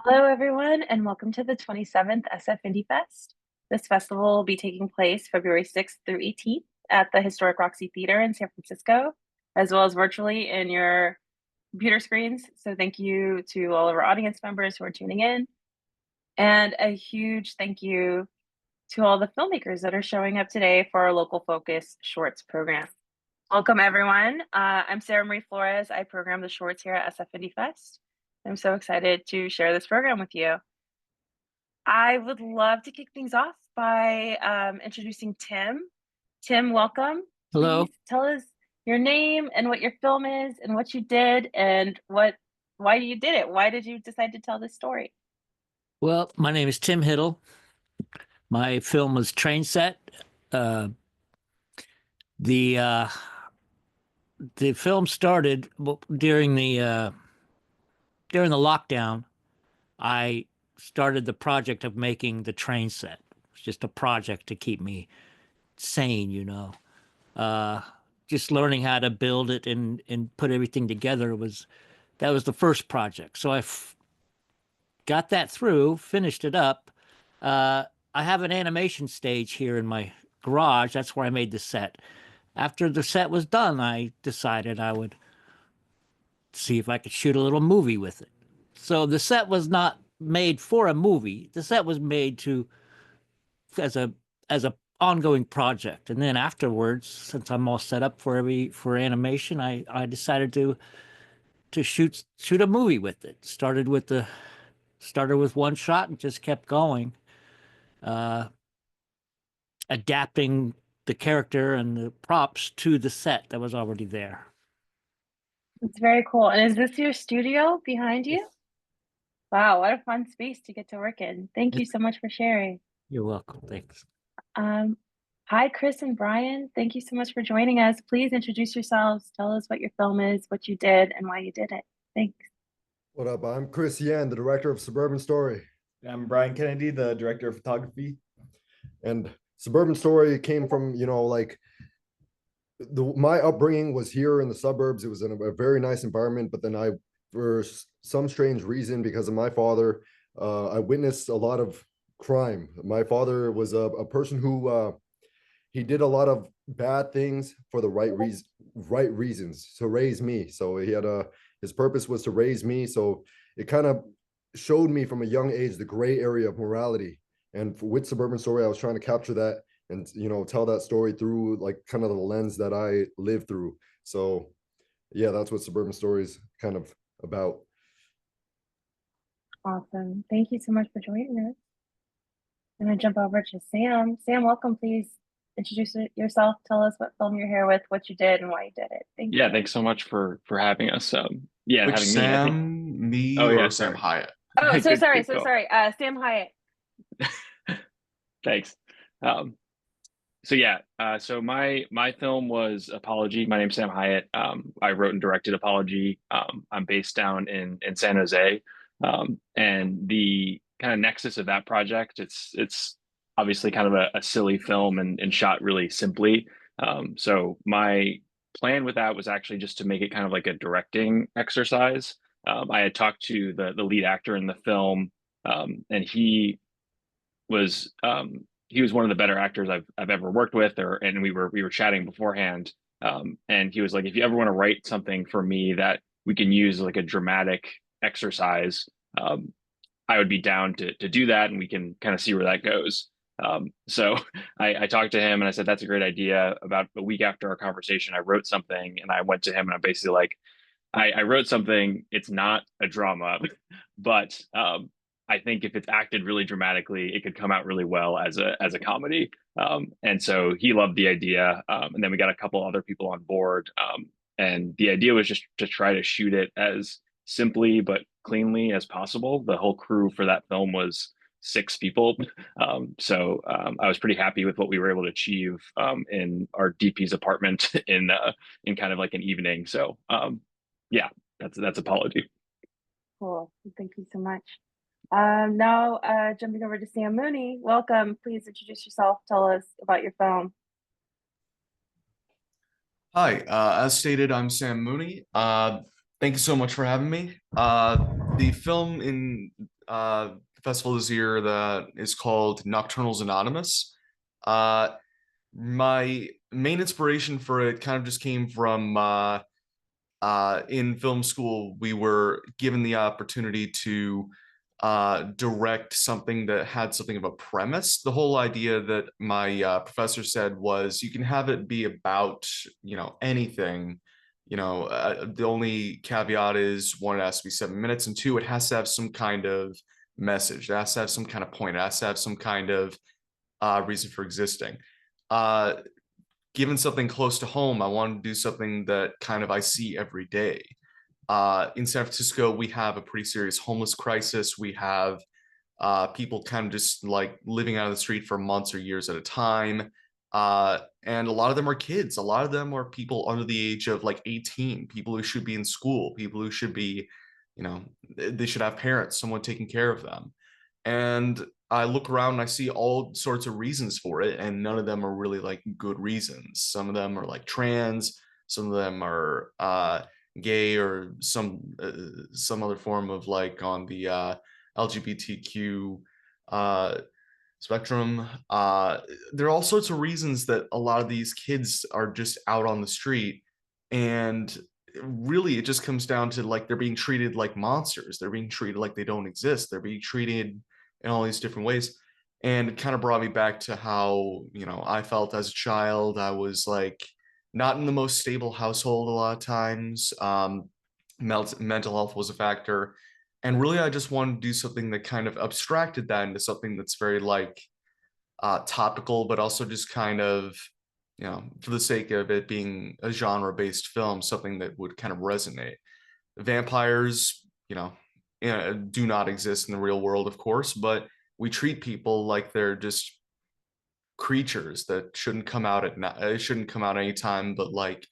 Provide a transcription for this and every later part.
Hello, everyone, and welcome to the 27th SF Indie Fest. This festival will be taking place February 6th through 18th at the Historic Roxy Theater in San Francisco, as well as virtually in your computer screens. So, thank you to all of our audience members who are tuning in, and a huge thank you to all the filmmakers that are showing up today for our Local Focus Shorts program. Welcome, everyone. I'm Sarah Marie Flores. I program the shorts here at SF Indie Fest. I'm so excited to share this program with you. I would love to kick things off by introducing Tim. Tim, welcome. Hello. Please tell us your name and what your film is and what you did and why you did it. Why did you decide to tell this story? Well, my name is Tim Hiddle. My film was Train Set. Uh, the uh, the film started during the lockdown. I started the project of making the train set. It's just a project to keep me sane. Uh, just learning how to build it and put everything together that was the first project. So got that through, finished it up. I have an animation stage here in my garage. That's where I made the set. After the set was done, I decided I would see if I could shoot a little movie with it. So the set was not made for a movie. The set was made to as a ongoing project. And then afterwards, since I'm all set up for animation, I decided to shoot a movie with it. Started with one shot and just kept going, uh, adapting the character and the props to the set that was already there. It's very cool. And is this your studio behind Yes. you? Wow, what a fun space to get to work in. Thank you It's, so much for sharing. you're welcome. Thanks. Um, Hi, Chris and Brian. Thank you so much for joining us. Please introduce yourselves. Tell us what your film is, what you did, and why you did it. Thanks. What up? I'm Chris Yan, the director of Suburban Story. I'm Brian Kennedy, the director of photography. And Suburban Story came from, like my upbringing was here in the suburbs. It was in a very nice environment, but then for some strange reason, because of my father, I witnessed a lot of crime. My father was a person who he did a lot of bad things for the right reasons to raise me. So his purpose was to raise me. So it kind of showed me from a young age the gray area of morality. And with Suburban Story, I was trying to capture that and tell that story through like kind of the lens that I lived through. So yeah, that's what Suburban Story is kind of about. Awesome. Thank you so much for joining us. I'm going to jump over to Sam. Sam, welcome. Please introduce yourself. Tell us what film you're here with, what you did, and why you did it. Thank you. Yeah, thanks so much for having us. Yeah, Which having me. I think. Sam, me, Oh yeah, or Sam sorry. Hyatt? Oh, so Good- sorry. good So call. sorry. Sam Hyatt. Thanks. So yeah, so my film was Apology. My name's Sam Hyatt. I wrote and directed Apology. I'm based down in San Jose, and the kind of nexus of that project, it's obviously kind of a silly film and shot really simply. So my plan with that was actually just to make it kind of like a directing exercise. I had talked to the lead actor in the film, and was he was one of the better actors I've ever worked with, and we were chatting beforehand, and he was like, if you ever want to write something for me that we can use like a dramatic exercise, um, I would be down to do that, and we can kind of see where that goes. So I talked to him and I said, that's a great idea. About a week after our conversation, I wrote something and I went to him and I'm basically like, I wrote something. It's not a drama, but I think if it's acted really dramatically, it could come out really well as a comedy. And so he loved the idea, and then we got a couple other people on board, and the idea was just to try to shoot it as simply but cleanly as possible. The whole crew for that film was 6 people, so I was pretty happy with what we were able to achieve in our DP's apartment in kind of like an evening. So yeah, that's Apology. Cool. Thank you so much. Now, jumping over to Sam Mooney. Welcome. Please introduce yourself. Tell us about your film. Hi, as stated, I'm Sam Mooney. Thank you so much for having me. The film festival this year that is called Nocturnals Anonymous. My main inspiration for it kind of just came from in film school, we were given the opportunity to direct something that had something of a premise. The whole idea that my professor said was you can have it be about, anything. The only caveat is one, it has to be 7 minutes, and two, it has to have some kind of message. It has to have some kind of point. It has to have some kind of reason for existing. Given something close to home, I wanted to do something that kind of I see every day. In San Francisco, we have a pretty serious homeless crisis. We have people kind of just like living out of the street for months or years at a time. And a lot of them are kids. A lot of them are people under the age of like 18, people who should be in school, people who should be, they should have parents, someone taking care of them. And I look around and I see all sorts of reasons for it, and none of them are really like good reasons. Some of them are like trans, some of them are gay, or some other form of like on the LGBTQ spectrum. There are all sorts of reasons that a lot of these kids are just out on the street, and really it just comes down to like they're being treated like monsters. They're being treated like they don't exist. They're being treated in all these different ways. And it kind of brought me back to how, I felt as a child. I was like not in the most stable household a lot of times. Mental health was a factor. And really, I just wanted to do something that kind of abstracted that into something that's very like topical, but also just kind of, for the sake of it being a genre-based film, something that would kind of resonate. Vampires, do not exist in the real world, of course, but we treat people like they're just creatures that shouldn't come out at night. It shouldn't come out anytime but like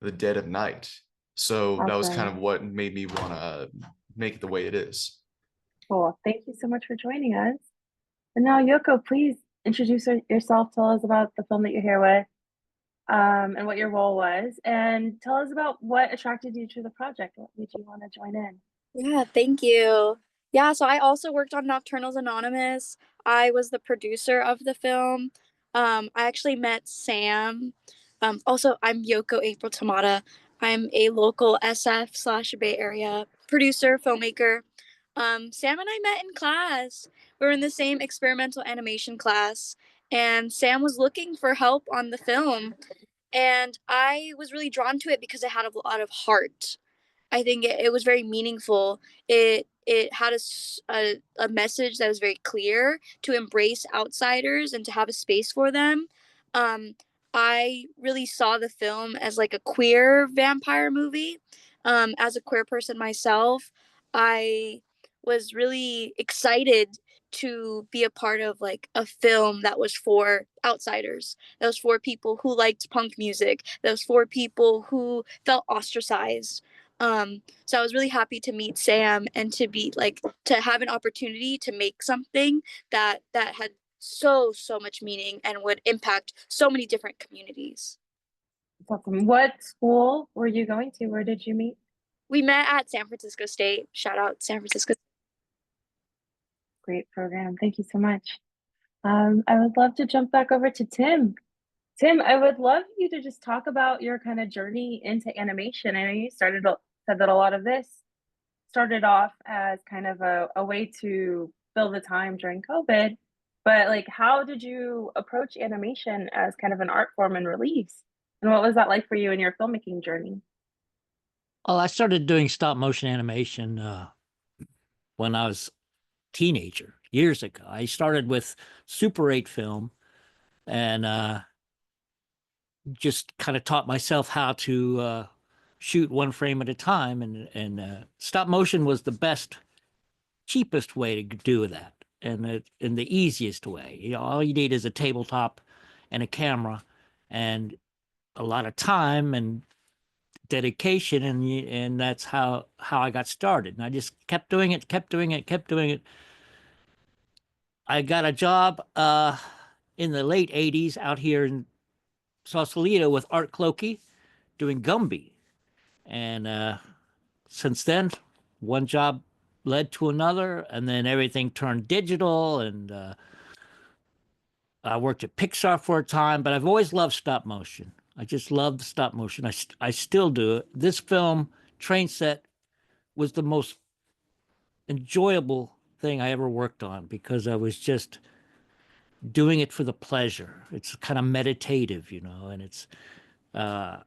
the dead of night. So that was kind of Awesome. what made me want to make it the way it is. Cool. Thank you so much for joining us. And now, Yoko, please introduce yourself. Tell us about the film that you're here with, and what your role was, and tell us about what attracted you to the project. What made you want to join in? Yeah, thank you. Yeah, so I also worked on Nocturnals Anonymous. I was the producer of the film. I actually met Sam. Also, I'm Yoko April Tamata. I'm a local SF/Bay Area producer, filmmaker. Sam and I met in class. We were in the same experimental animation class, and Sam was looking for help on the film. And I was really drawn to it because it had a lot of heart. I think it was very meaningful. It had a message that was very clear to embrace outsiders and to have a space for them. Um, I really saw the film as like a queer vampire movie. As a queer person myself, I was really excited to be a part of like a film that was for outsiders, that was for people who liked punk music, that was for people who felt ostracized. So I was really happy to meet Sam and to be like to have an opportunity to make something that had so much meaning and would impact so many different communities. That's awesome. What school were you going to? Where did you meet? We met at San Francisco State. Shout out San Francisco. Great program. Thank you so much. I would love to jump back over to Tim. Tim, I would love you to just talk about your kind of journey into animation. I know you said that a lot of this started off as kind of a way to fill the time during COVID, but like, how did you approach animation as kind of an art form and release? And what was that like for you in your filmmaking journey? Well, I started doing stop motion animation when I was a teenager years ago. I started with Super 8 film and just kind of taught myself how to shoot one frame at a time. And stop motion was the best, cheapest way to do that, and the easiest way. All you need is a tabletop and a camera and a lot of time and dedication, and that's how I got started. And I just kept doing it. I got a job in the late 80s out here in Sausalito with Art Clokey doing Gumby. And since then, one job led to another, and then everything turned digital, and I worked at Pixar for a time, but I've always loved stop motion. I just love the stop motion. I still do it. This film, Train Set, was the most enjoyable thing I ever worked on because I was just doing it for the pleasure. It's kind of meditative, you know, and it's I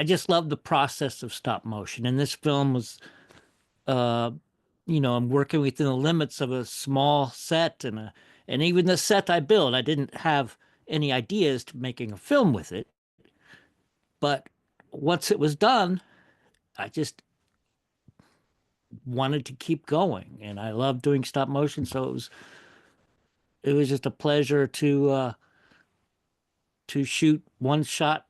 just love the process of stop motion. And this film was, you know, I'm working within the limits of a small set, and even the set I built, I didn't have any ideas to making a film with it. But once it was done, I just wanted to keep going, and I love doing stop motion. So it was just a pleasure to shoot one shot,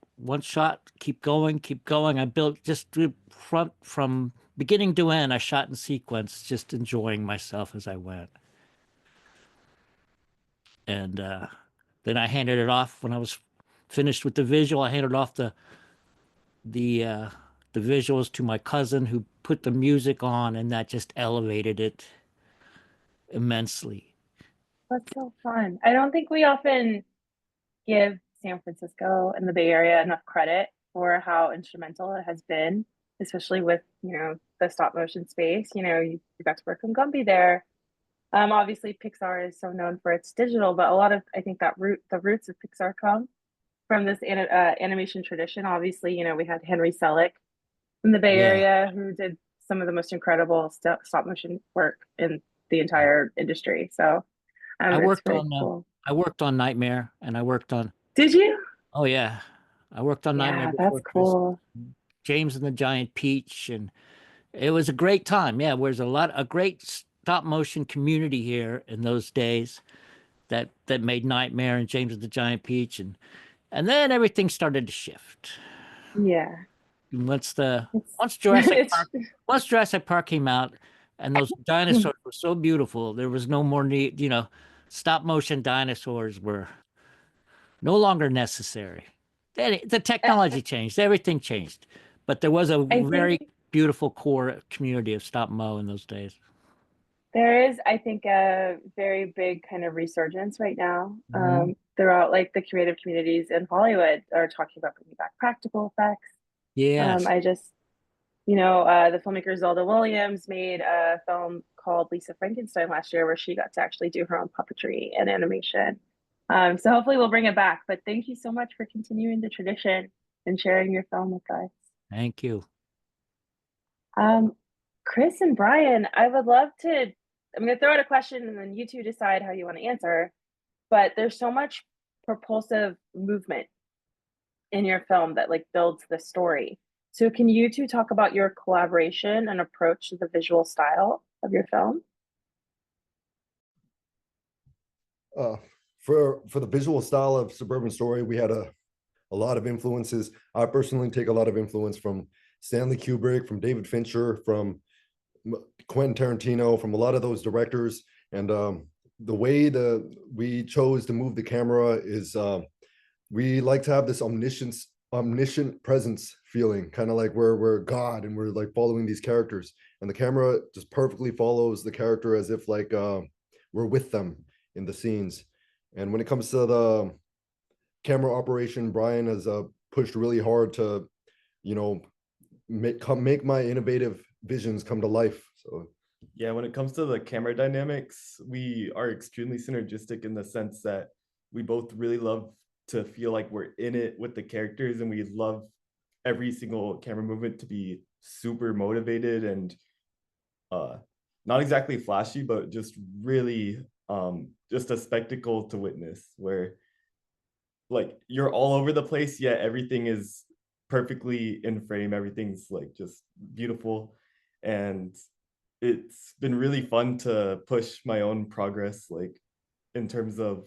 keep going, keep going. I built just front from beginning to end. I shot in sequence, just enjoying myself as I went. And then I handed it off when I was finished with the visual. I handed off the visuals to my cousin, who put the music on, and that just elevated it immensely. That's so fun. I don't think we often give San Francisco and the Bay Area enough credit for how instrumental it has been, especially with, you know, the stop motion space. You know, you got to work on Gumby there. Obviously Pixar is so known for its digital, but a lot of, I think that the roots of Pixar come from this animation tradition. Obviously, you know, we had Henry Selick from the Bay Yeah. Area who did some of the most incredible stop motion work in the entire industry. So I it's worked really on cool. I worked on Nightmare, and I worked on Did you? oh yeah, I worked on Nightmare Yeah, Before that's Christmas, cool. James and the Giant Peach, and it was a great time. Yeah, there's a great stop motion community here in those days that made Nightmare and James and the Giant Peach, and then everything started to shift. Yeah. Once It's once Jurassic Park came out, and those dinosaurs were so beautiful, there was no more need. You know, stop motion dinosaurs were no longer necessary. The technology changed, everything changed, but there was a I very think beautiful core community of stop mo in those days. there is, I think, a very big kind of resurgence right now. Mhm. Throughout, like, the creative communities in Hollywood are talking about bringing back practical effects. Yes. I just, you know, the filmmaker Zelda Williams made a film called Lisa Frankenstein last year where she got to actually do her own puppetry and animation. So hopefully we'll bring it back. But thank you so much for continuing the tradition and sharing your film with us. Thank you. Chris and Brian, I would love to. I'm going to throw out a question and then you two decide how you want to answer. But there's so much propulsive movement in your film that like builds the story. So can you two talk about your collaboration and approach to the visual style of your film? For the visual style of Suburban Story, we had a lot of influences. I personally take a lot of influence from Stanley Kubrick, from David Fincher, from Quentin Tarantino, from a lot of those directors. And the way we chose to move the camera is we like to have this omniscient presence feeling, kind of like we're God and we're like following these characters. And the camera just perfectly follows the character as if like we're with them in the scenes. And when it comes to the camera operation, Brian has pushed really hard to, you know, make my innovative visions come to life. So yeah, when it comes to the camera dynamics, we are extremely synergistic in the sense that we both really love to feel like we're in it with the characters, and we love every single camera movement to be super motivated and not exactly flashy, but just really just a spectacle to witness, where like you're all over the place, yet everything is perfectly in frame. Everything's like just beautiful. And it's been really fun to push my own progress, like in terms of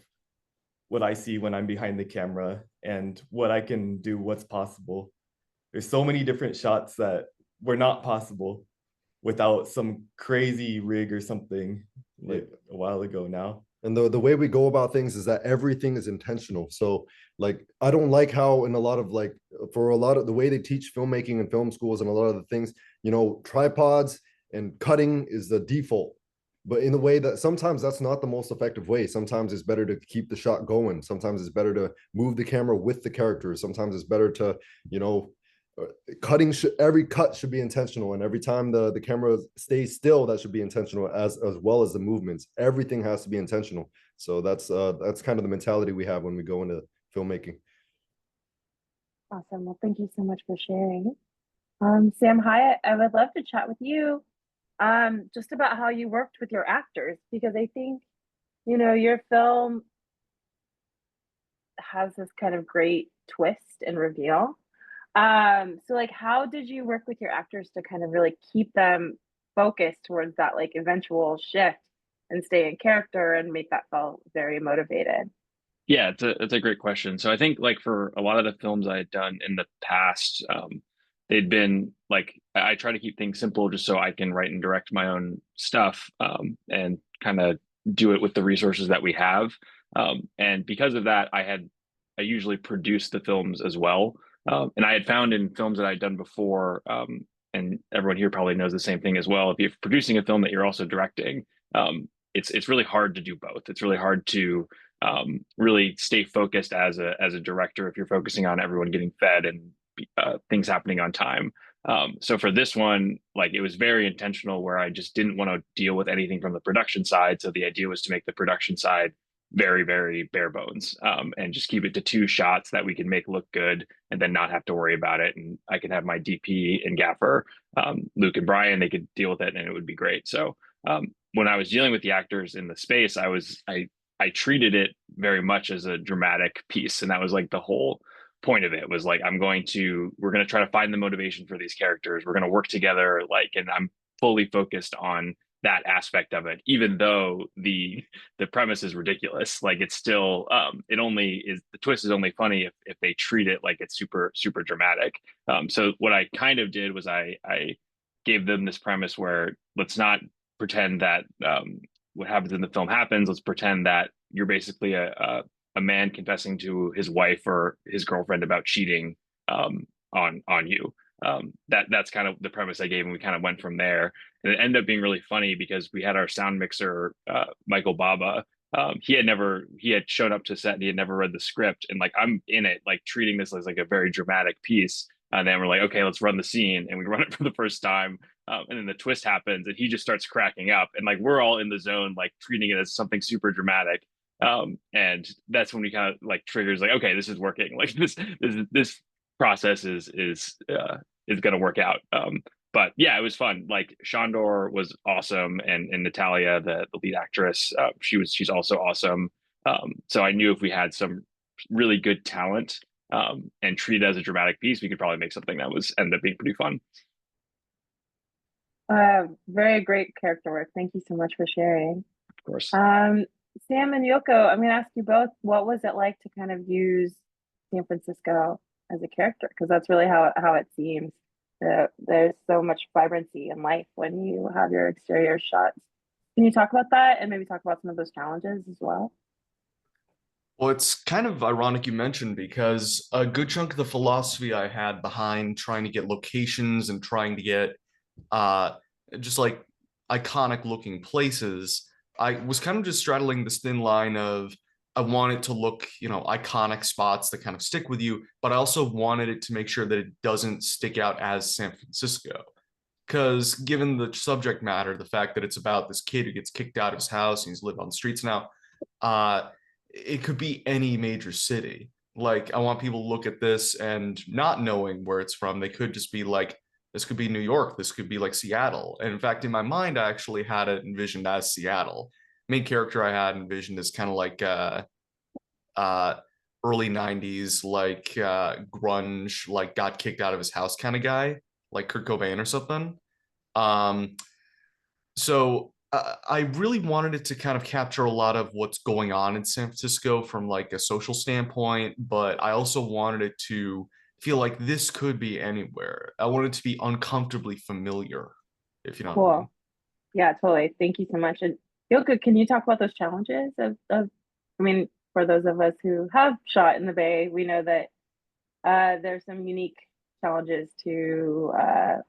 what I see when I'm behind the camera and what I can do, what's possible. There's so many different shots that were not possible without some crazy rig or something like a while ago now. And the way we go about things is that everything is intentional. So like, I don't like how in a lot of like, for a lot of the way they teach filmmaking in film schools and a lot of the things, you know, tripods and cutting is the default. But in a way that sometimes that's not the most effective way. Sometimes it's better to keep the shot going. Sometimes it's better to move the camera with the characters. Sometimes it's better to, you know, every cut should be intentional, and every time the camera stays still, that should be intentional, as well as the movements. Everything has to be intentional. So that's kind of the mentality we have when we go into filmmaking. Awesome. Well, thank you so much for sharing. Sam Hyatt, I would love to chat with you just about how you worked with your actors, because I think, you know, your film has this kind of great twist and reveal. So like, how did you work with your actors to kind of really keep them focused towards that like eventual shift and stay in character and make that feel very motivated? Yeah, it's a great question. So I think like for a lot of the films I had done in the past, they'd been like I try to keep things simple just so I can write and direct my own stuff, and kind of do it with the resources that we have. And because of that, I usually produce the films as well. And I had found in films that I'd done before, and everyone here probably knows the same thing as well. If you're producing a film that you're also directing, it's really hard to do both. It's really hard to really stay focused as a director if you're focusing on everyone getting fed and things happening on time. So for this one, like it was very intentional where I just didn't want to deal with anything from the production side. So the idea was to make the production side very, very bare bones, and just keep it to 2 shots that we can make look good and then not have to worry about it. And I can have my DP and gaffer, Luke and Brian, they could deal with it and it would be great. So when I was dealing with the actors in the space, I treated it very much as a dramatic piece. And that was like the whole point of it was like, we're going to try to find the motivation for these characters. We're going to work together. Like, and I'm fully focused on that aspect of it, even though the premise is ridiculous. Like it's still, the twist is only funny if they treat it like it's super, super dramatic. So what I kind of did was I gave them this premise where let's not pretend that, what happens in the film happens. Let's pretend that you're basically a man confessing to his wife or his girlfriend about cheating on you. That's kind of the premise I gave, and we kind of went from there. And it ended up being really funny because we had our sound mixer, Michael Baba. He had shown up to set and he had never read the script, and like I'm in it, like treating this as like a very dramatic piece. And then we're like, okay, let's run the scene, and we run it for the first time. And then the twist happens, and he just starts cracking up, and like we're all in the zone, like treating it as something super dramatic. And that's when we kind of like triggers, like, okay, this is working. Like this process is going to work out. But yeah, it was fun. Like Shandor was awesome, and Natalia, the lead actress, she's also awesome. So I knew if we had some really good talent, and treat it as a dramatic piece, we could probably make something that ended up being pretty fun. Very great character work. Thank you so much for sharing. Of course. Sam and Yoko, I'm going to ask you both, what was it like to kind of use San Francisco as a character? Because that's really how it seems. There's so much vibrancy and life when you have your exterior shots. Can you talk about that and maybe talk about some of those challenges as well? Well, it's kind of ironic you mentioned, because a good chunk of the philosophy I had behind trying to get locations and trying to get just like iconic looking places, I was kind of just straddling this thin line of, I want it to look, you know, iconic spots that kind of stick with you, but I also wanted it to make sure that it doesn't stick out as San Francisco. Because given the subject matter, the fact that it's about this kid who gets kicked out of his house and he's lived on the streets now, it could be any major city. Like, I want people to look at this and not knowing where it's from, they could just be like, this could be New York, this could be like Seattle. And in fact, in my mind, I actually had it envisioned as Seattle. Main character I had envisioned is kind of like early 90s, like grunge, like got kicked out of his house kind of guy, like Kurt Cobain or something. So I really wanted it to kind of capture a lot of what's going on in San Francisco from like a social standpoint, but I also wanted it to feel like this could be anywhere. I wanted it to be uncomfortably familiar, if you know what I mean. Cool. Yeah, totally. Thank you so much. And Yoko, can you talk about those challenges I mean, for those of us who have shot in the Bay, we know that there's some unique challenges to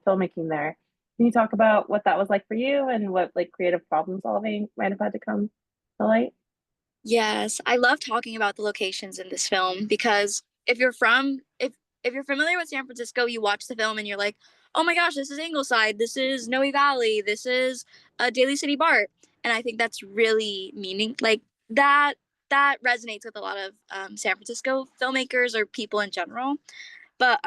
filmmaking there. Can you talk about what that was like for you and what like creative problem solving might have had to come to light? Yes, I love talking about the locations in this film because if you're familiar with San Francisco, you watch the film and you're like, oh my gosh, this is Ingleside, this is Noe Valley, this is Daly City BART, and I think that's really like that resonates with a lot of San Francisco filmmakers or people in general. But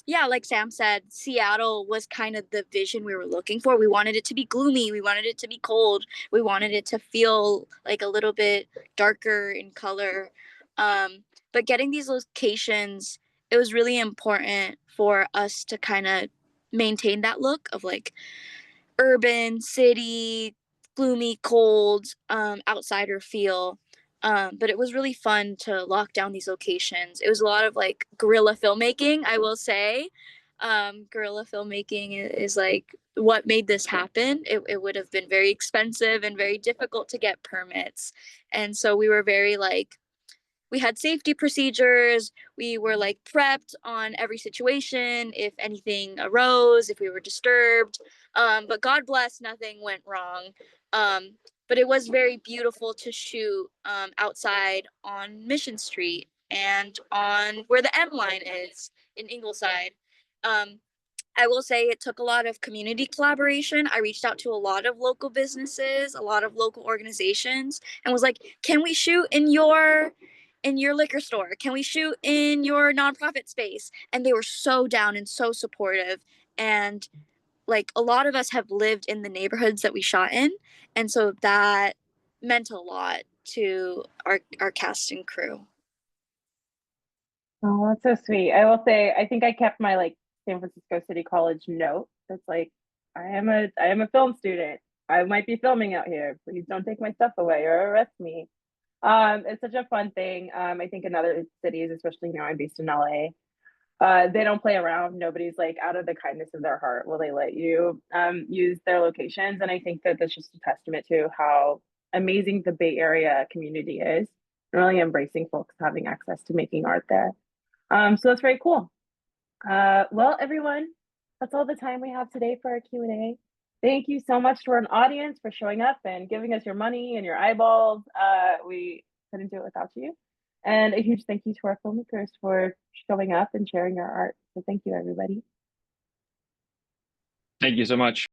yeah, like Sam said, Seattle was kind of the vision we were looking for. We wanted it to be gloomy, we wanted it to be cold, we wanted it to feel like a little bit darker in color. But getting these locations, it was really important for us to kind of maintain that look of like urban city, gloomy, cold, outsider feel. But it was really fun to lock down these locations. It was a lot of like guerrilla filmmaking, I will say. Guerrilla filmmaking is like what made this happen. It would have been very expensive and very difficult to get permits. And so we were very like, we had safety procedures. We were like prepped on every situation if anything arose, if we were disturbed. But God bless, nothing went wrong. But it was very beautiful to shoot outside on Mission Street and on where the M line is in Ingleside. I will say it took a lot of community collaboration. I reached out to a lot of local businesses, a lot of local organizations, and was like, can we shoot in your liquor store? Can we shoot in your nonprofit space? And they were so down and so supportive. And like a lot of us have lived in the neighborhoods that we shot in. And so that meant a lot to our cast and crew. Oh, that's so sweet. I will say, I think I kept my like San Francisco City College note. That's like, I am a film student. I might be filming out here. Please don't take my stuff away or arrest me. It's such a fun thing. I think in other cities, especially I'm based in LA, they don't play around. Nobody's like out of the kindness of their heart will they let you use their locations. And I think that that's just a testament to how amazing the Bay Area community is, and really embracing folks having access to making art there. So that's very cool. Well, everyone, that's all the time we have today for our Q&A. Thank you so much to our audience for showing up and giving us your money and your eyeballs. We couldn't do it without you. And a huge thank you to our filmmakers for showing up and sharing our art. So thank you, everybody. Thank you so much.